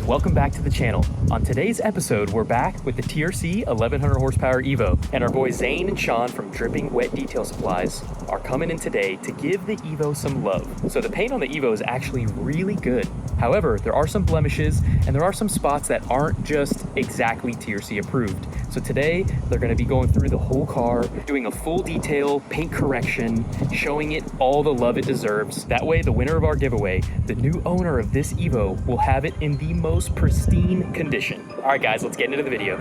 welcome back to the channel. On today's episode, we're back with the TRC 1100 horsepower Evo, and our boys Zane and Sean from Dripping Wet Detail Supplies are coming in today to give the Evo some love. So the paint on the Evo is actually really good. However, there are some blemishes and there are some spots that aren't just exactly TRC approved. So today, they're gonna be going through the whole car, doing a full detail paint correction, showing it all the love it deserves. That way, the winner of our giveaway, the new owner of this Evo, will have it in the most pristine condition. All right, guys, let's get into the video.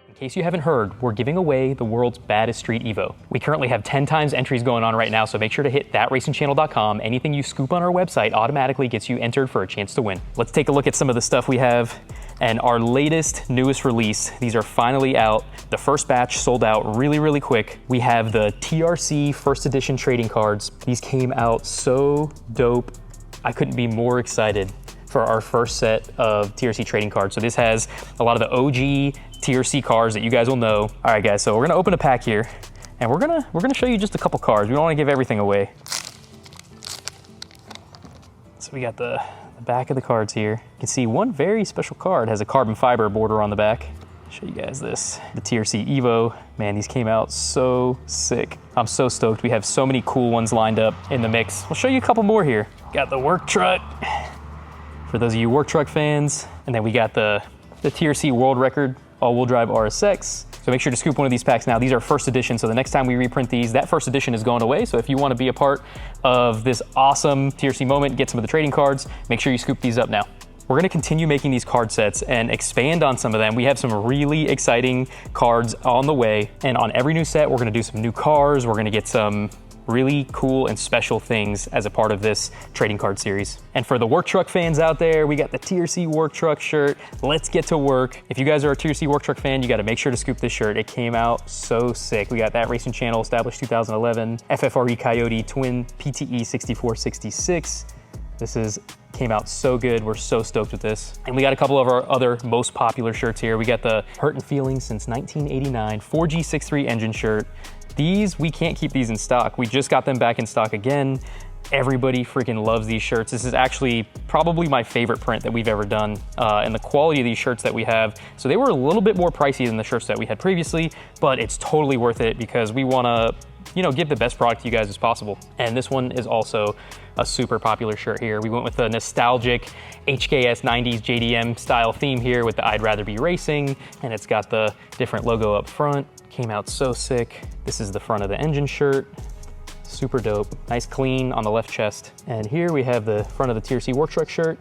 In case you haven't heard, we're giving away the world's baddest street Evo. We currently have 10 times entries going on right now, so make sure to hit thatracingchannel.com. Anything you scoop on our website automatically gets you entered for a chance to win. Let's take a look at some of the stuff we have and our latest, newest release. These are finally out. The first batch sold out really quick. We have the TRC first edition trading cards. These came out so dope. I couldn't be more excited for our first set of TRC trading cards. So this has a lot of the OG TRC cars that you guys will know. All right, guys, so we're gonna open a pack here and we're gonna show you just a couple cars. We don't wanna give everything away. So we got the back of the cards here. You can see one very special card has a carbon fiber border on the back. I'll show you guys this. The TRC Evo. Man, these came out so sick. I'm so stoked. We have so many cool ones lined up in the mix. I'll show you a couple more here. Got the work truck, for those of you work truck fans. And then we got the TRC World Record all-wheel drive RSX. So make sure to scoop one of these packs now. These are first edition, so the next time we reprint these, that first edition is going away. So if you want to be a part of this awesome TRC moment, get some of the trading cards, make sure you scoop these up now. We're gonna continue making these card sets and expand on some of them. We have some really exciting cards on the way, and on every new set, we're gonna do some new cars. We're gonna get some really cool and special things as a part of this trading card series. And for the work truck fans out there, we got the TRC work truck shirt. Let's get to work. If you guys are a TRC work truck fan, you got to make sure to scoop this shirt. It came out so sick. We got That Racing Channel, established 2011, FFRE Coyote Twin PTE 6466. This came out so good. We're so stoked with this. And we got a couple of our other most popular shirts here. We got the Hurt and Feelings since 1989 4G63 engine shirt. These, we can't keep these in stock. We just got them back in stock again. Everybody freaking loves these shirts. This is actually probably my favorite print that we've ever done, and the quality of these shirts that we have. So they were a little bit more pricey than the shirts that we had previously, but it's totally worth it because we wanna, give the best product to you guys as possible. And this one is also a super popular shirt here. We went with the nostalgic HKS 90s JDM style theme here with the I'd Rather Be Racing, and it's got the different logo up front. Came out so sick. This is the front of the engine shirt. Super dope. Nice clean on the left chest. And here we have the front of the TRC work truck shirt.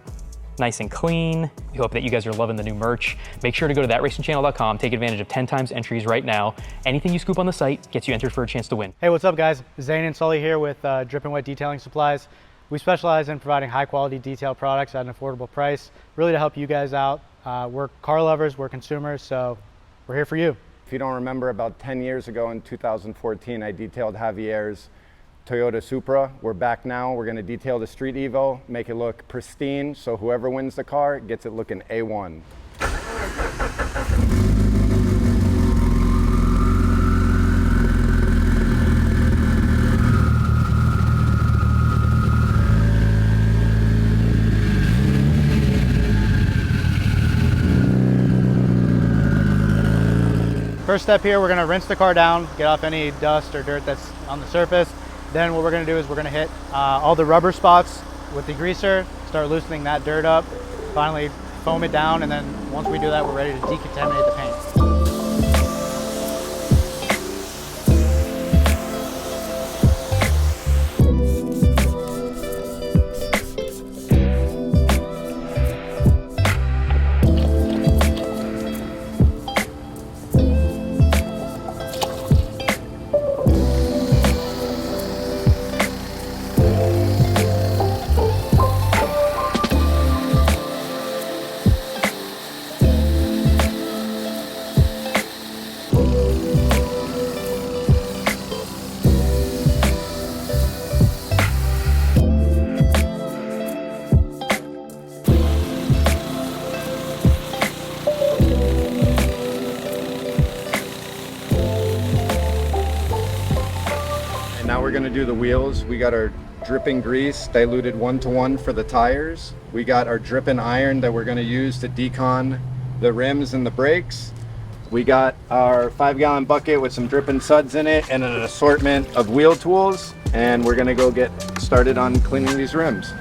Nice and clean. We hope that you guys are loving the new merch. Make sure to go to thatracingchannel.com. Take advantage of 10 times entries right now. Anything you scoop on the site gets you entered for a chance to win. Hey, what's up guys? Zane and Sully here with Dripping Wet Detailing Supplies. We specialize in providing high quality detail products at an affordable price, really to help you guys out. We're car lovers, we're consumers, so we're here for you. If you don't remember, about 10 years ago in 2014, I detailed Javier's Toyota Supra. We're back now. We're going to detail the Street Evo, make it look pristine, so whoever wins the car gets it looking A1. First step here, we're gonna rinse the car down, get off any dust or dirt that's on the surface. Then what we're gonna do is we're gonna hit all the rubber spots with the greaser, start loosening that dirt up, finally foam it down, and then once we do that, we're ready to decontaminate the paint. do the wheels, we got our dripping grease diluted 1-to-1 for the tires. We got our dripping iron that we're going to use to decon the rims and the brakes. We got our 5-gallon bucket with some dripping suds in it and an assortment of wheel tools, and we're going to go get started on cleaning these rims.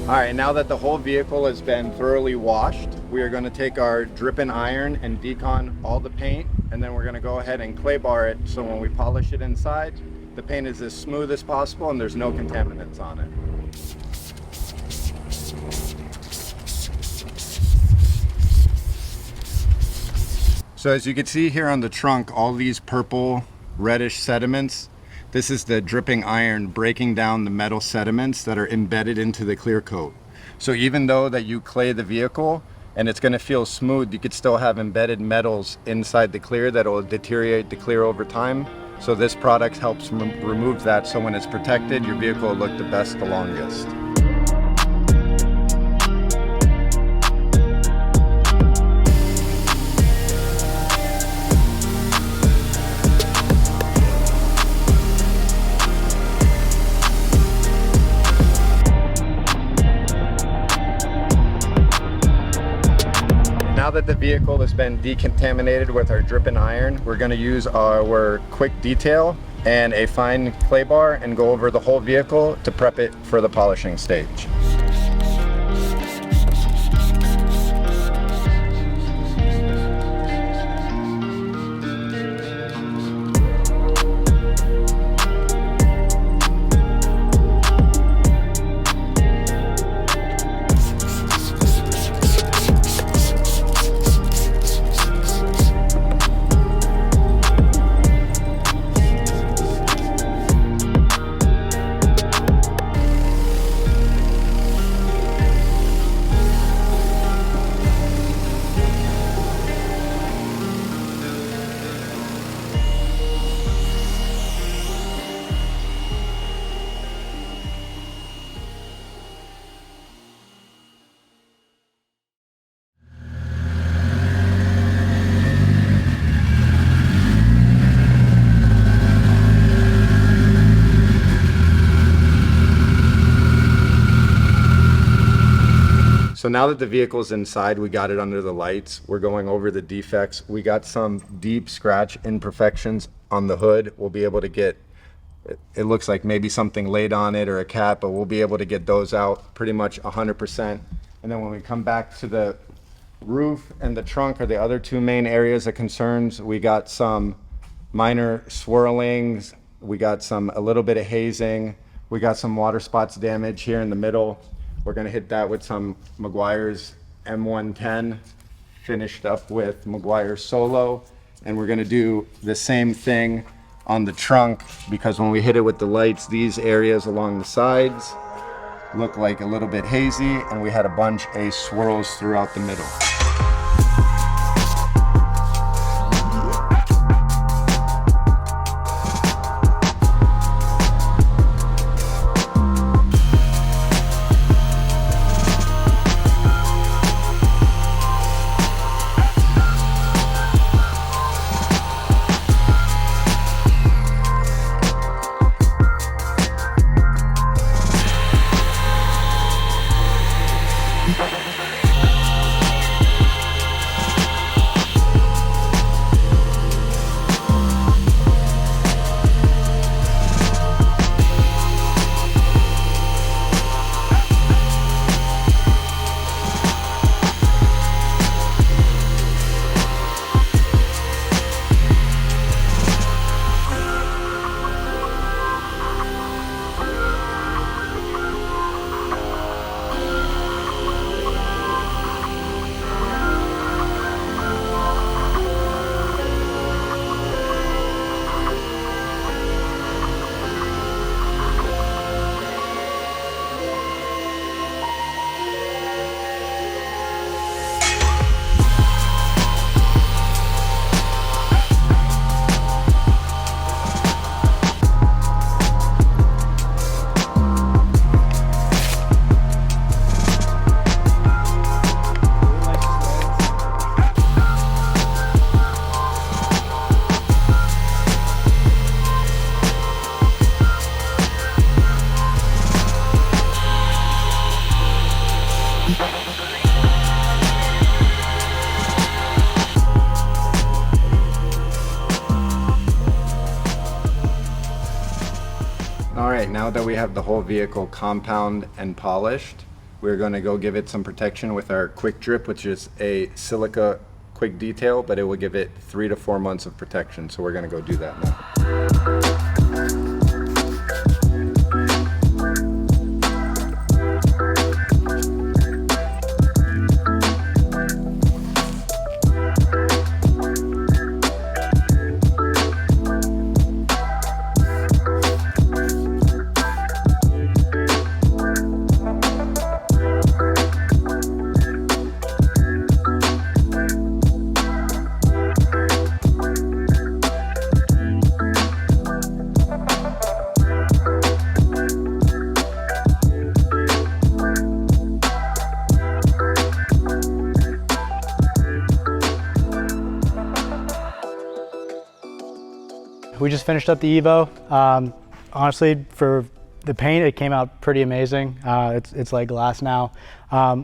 All right, now that the whole vehicle has been thoroughly washed, we are going to take our dripping iron and decon all the paint, and then we're going to go ahead and clay bar it so when we polish it inside, the paint is as smooth as possible and there's no contaminants on it. So as you can see here on the trunk, all these purple reddish sediments, this is the dripping iron breaking down the metal sediments that are embedded into the clear coat. So even though that you clay the vehicle and it's going to feel smooth, you could still have embedded metals inside the clear that will deteriorate the clear over time. So this product helps remove that, so when it's protected, your vehicle will look the best, the longest. Now that the vehicle has been decontaminated with our dripping iron, we're going to use our quick detail and a fine clay bar and go over the whole vehicle to prep it for the polishing stage. So now that the vehicle's inside, we got it under the lights, we're going over the defects. We got some deep scratch imperfections on the hood. We'll be able to get, it looks like maybe something laid on it or a cap, but we'll be able to get those out pretty much 100%. And then when we come back to the roof and the trunk are the other two main areas of concerns. We got some minor swirlings, we got a little bit of hazing, we got some water spots damage here in the middle. We're gonna hit that with some Meguiar's M110 finished up with Meguiar's Solo, and we're gonna do the same thing on the trunk, because when we hit it with the lights, these areas along the sides look like a little bit hazy, and we had a bunch of swirls throughout the middle. right, now that we have the whole vehicle compound and polished, we're going to go give it some protection with our quick drip, which is a silica quick detail, but it will give it 3 to 4 months of protection. So we're going to go do that now. We just finished up the Evo. Honestly, for the paint, it came out pretty amazing. It's like glass now.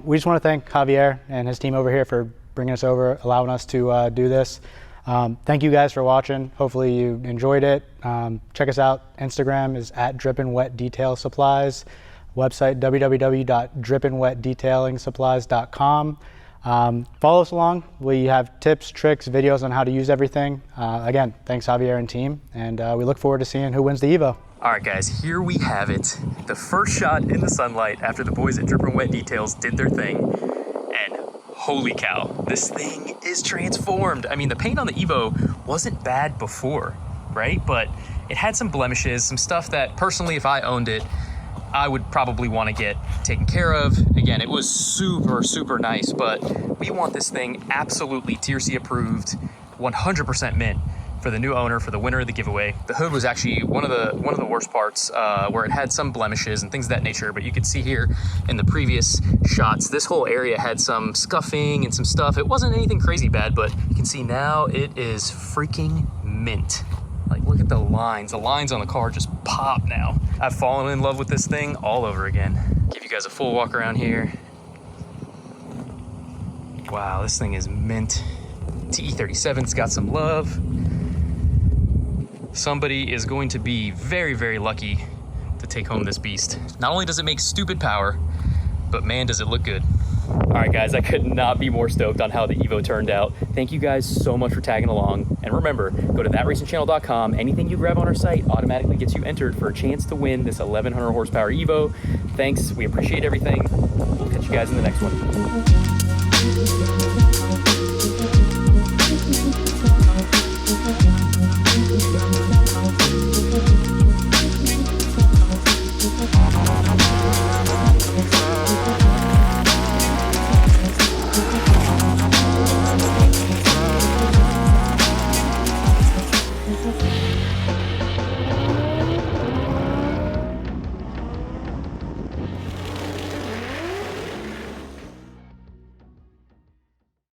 We just want to thank Javier and his team over here for bringing us over, allowing us to do this. Thank you guys for watching. Hopefully you enjoyed it. Check us out. Instagram is @drippinwetdetailsupplies. Website www.drippinwetdetailingsupplies.com. Follow us along. We have tips, tricks, videos on how to use everything. Again, thanks Javier and team, and we look forward to seeing who wins the Evo. All right, guys, here we have it. The first shot in the sunlight after the boys at Drippin' Wet Details did their thing. And holy cow, this thing is transformed. I mean, the paint on the Evo wasn't bad before, right? But it had some blemishes, some stuff that personally, if I owned it, I would probably want to get taken care of. Again, it was super, super nice, but we want this thing absolutely Tier C approved, 100% mint for the new owner, for the winner of the giveaway. The hood was actually one of the worst parts, where it had some blemishes and things of that nature, but you could see here in the previous shots, this whole area had some scuffing and some stuff. It wasn't anything crazy bad, but you can see now it is freaking mint. Like, look at the lines. The lines on the car just pop now. I've fallen in love with this thing all over again. Give you guys a full walk around here. Wow, this thing is mint. TE37's got some love. Somebody is going to be very, very lucky to take home this beast. Not only does it make stupid power, but man, does it look good. All right, guys, I could not be more stoked on how the Evo turned out. Thank you guys so much for tagging along. And remember, go to thatracingchannel.com. Anything you grab on our site automatically gets you entered for a chance to win this 1100 horsepower Evo. Thanks, we appreciate everything. We'll catch you guys in the next one.